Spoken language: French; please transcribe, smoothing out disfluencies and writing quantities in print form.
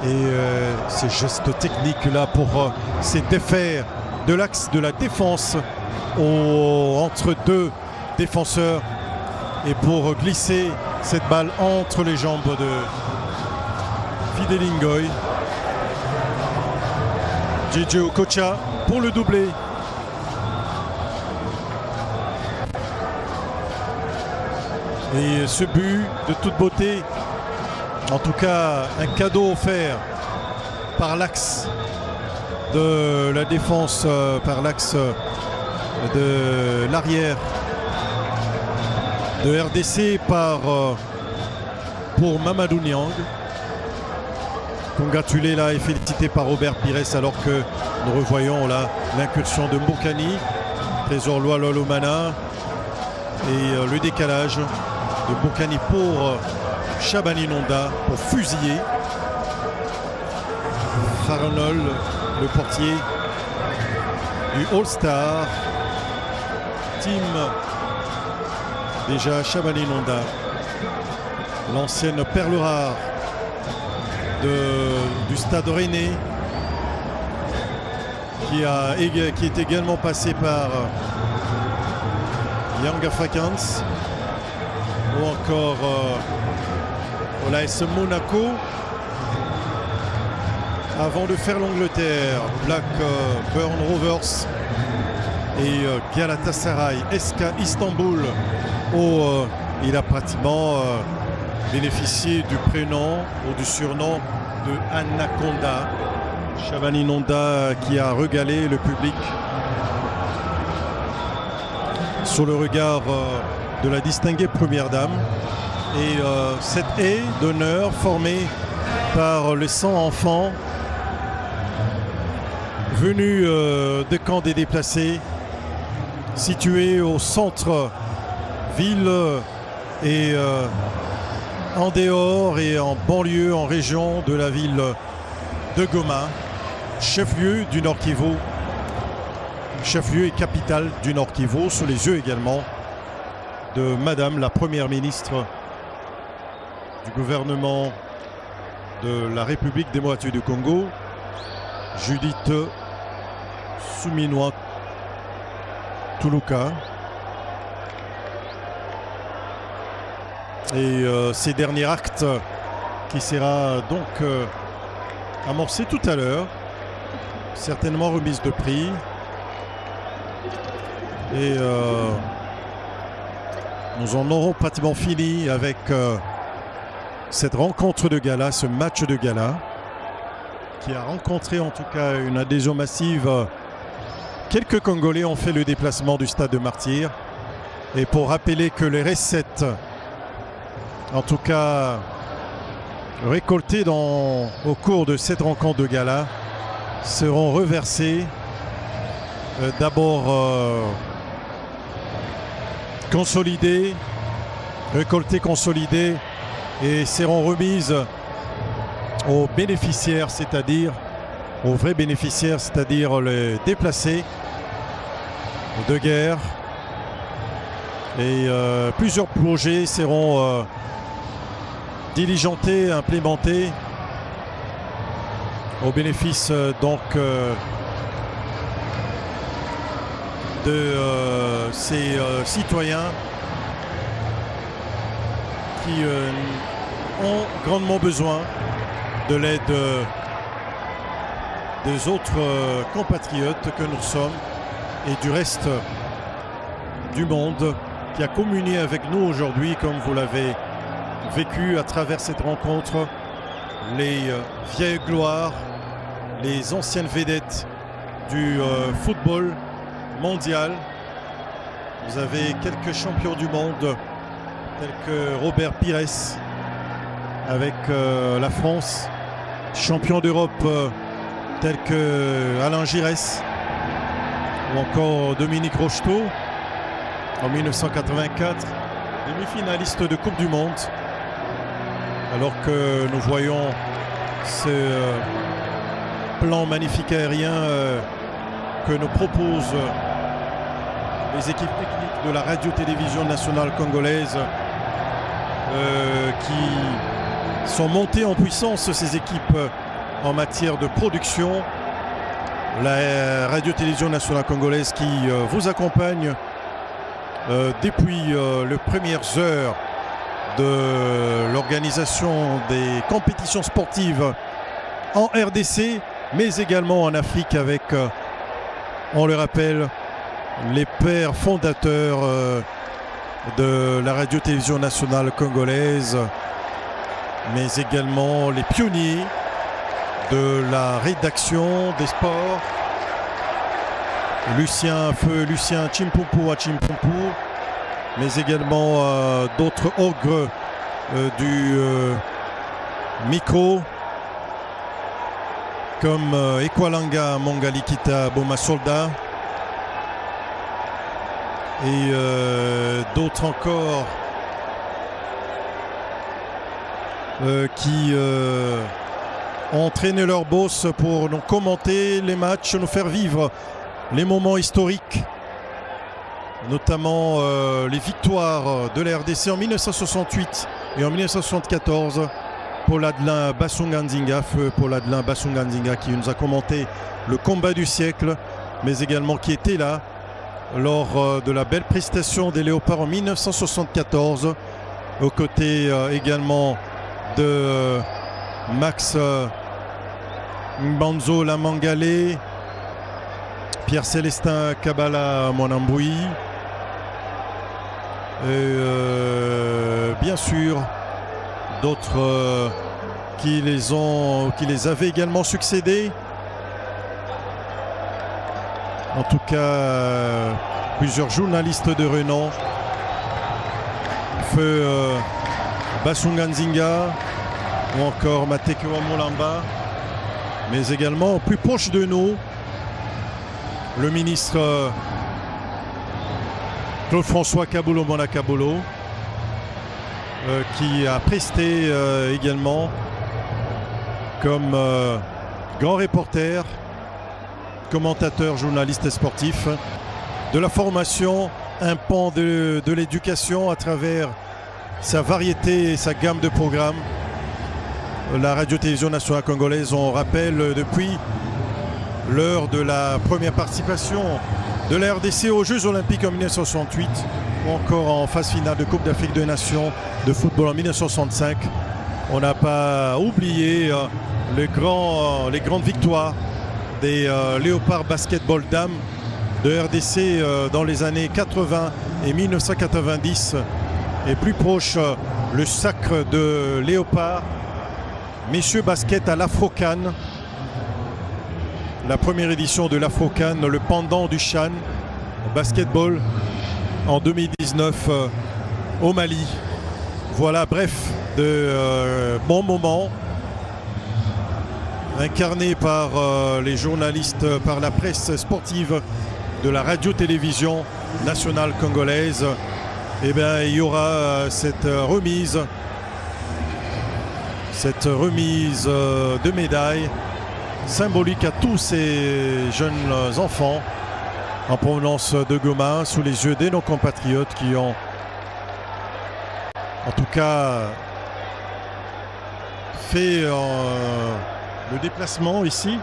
Et ces gestes techniques-là pour se défaire de l'axe de la défense entre deux défenseurs et pour glisser cette balle entre les jambes de Fidel Ngoy. JJ Okocha pour le doublé. Et ce but de toute beauté, en tout cas un cadeau offert par l'axe de la défense, par l'axe de l'arrière de RDC pour Mamadou Niang. Congratulé là et félicité par Robert Pires, alors que nous revoyons là l'incursion de Mbokani, Trésor Lolomana et le décalage de Mbokani pour Chabani Nonda pour fusiller Faronol, le portier du All-Star Team. Déjà Chabani Nonda, l'ancienne perle rare du Stade Rennais, qui est également passé par Young Africans ou encore l'AS Monaco avant de faire l'Angleterre, Blackburn Rovers et Galatasaray SK Istanbul, où il a pratiquement bénéficié du prénom ou du surnom de Anaconda. Chabani Nonda qui a régalé le public sur le regard de la distinguée première dame. Et cette haie d'honneur formée par les 100 enfants venus de camps des déplacés, situés au centre-ville et en dehors et en banlieue, en région de la ville de Goma, chef-lieu du Nord Kivu, chef-lieu et capitale du Nord Kivu, sous les yeux également de Madame la Première ministre du gouvernement de la République démocratique du Congo, Judith Suminwa Tuluka. Et ces derniers actes qui sera donc amorcé tout à l'heure, certainement remise de prix. Et nous en aurons pratiquement fini avec cette rencontre de gala, ce match de gala qui a rencontré en tout cas une adhésion massive. Quelques Congolais ont fait le déplacement du stade de Martyrs. Et pour rappeler que les recettes, en tout cas récoltées au cours de cette rencontre de gala, seront reversées d'abord consolidées, récoltées, consolidées, et seront remises aux bénéficiaires, c'est-à-dire aux vrais bénéficiaires, c'est-à-dire les déplacés de guerre. Et plusieurs projets seront diligentés, implémentés au bénéfice donc de ces citoyens qui ont grandement besoin de l'aide des autres compatriotes que nous sommes et du reste du monde qui a communié avec nous aujourd'hui, comme vous l'avez vécu à travers cette rencontre, les vieilles gloires, les anciennes vedettes du football mondial. Vous avez quelques champions du monde tels que Robert Pires avec la France, champion d'Europe tels que Alain Giresse ou encore Dominique Rocheteau en 1984, demi-finaliste de Coupe du Monde. Alors que nous voyons ce plan magnifique aérien que nous proposent les équipes techniques de la radio-télévision nationale congolaise qui sont montées en puissance, ces équipes en matière de production. La radio-télévision nationale congolaise qui vous accompagne depuis les premières heures de l'organisation des compétitions sportives en RDC, mais également en Afrique avec, on le rappelle, les pères fondateurs de la radio-télévision nationale congolaise, mais également les pionniers de la rédaction des sports, Lucien Chimpumpu à Chimpumpu, mais également d'autres ogres du micro comme Ekwalanga Mongalikita Boma Soldat et d'autres encore qui ont entraîné leur boss pour nous commenter les matchs, nous faire vivre les moments historiques, notamment les victoires de la RDC en 1968 et en 1974. Paul Adelin Basunganzinga, feu Paul Adelin Basunganzinga qui nous a commenté le combat du siècle, mais également qui était là lors de la belle prestation des Léopards en 1974, aux côtés également de Max Mbanzo Lamangale, Pierre-Célestin Kabala Monamboui, et bien sûr d'autres qui les avaient également succédés. En tout cas, plusieurs journalistes de renom, feu Basunganzinga ou encore Matekewa Molamba, mais également plus proche de nous, le ministre Claude-François Kaboulo Monakabolo, qui a presté également comme grand reporter, commentateur, journaliste sportif, de la formation, un pan de l'éducation à travers sa variété et sa gamme de programmes. La radio-télévision nationale congolaise, on rappelle depuis l'heure de la première participation de la RDC aux Jeux Olympiques en 1968 ou encore en phase finale de Coupe d'Afrique des Nations de football en 1965. On n'a pas oublié les grandes victoires des Léopards Basketball Dames de RDC dans les années 80 et 1990, et plus proche le sacre de Léopard Messieurs Basket à l'Afro-CAN, la première édition de l'Afro-CAN, le pendant du Chan Basketball en 2019 au Mali. Voilà, bref, de bons moments incarnés par les journalistes, par la presse sportive de la radio-télévision nationale congolaise. Eh bien, il y aura cette remise de médailles symbolique à tous ces jeunes enfants en provenance de Goma, sous les yeux de nos compatriotes qui ont en tout cas fait le déplacement ici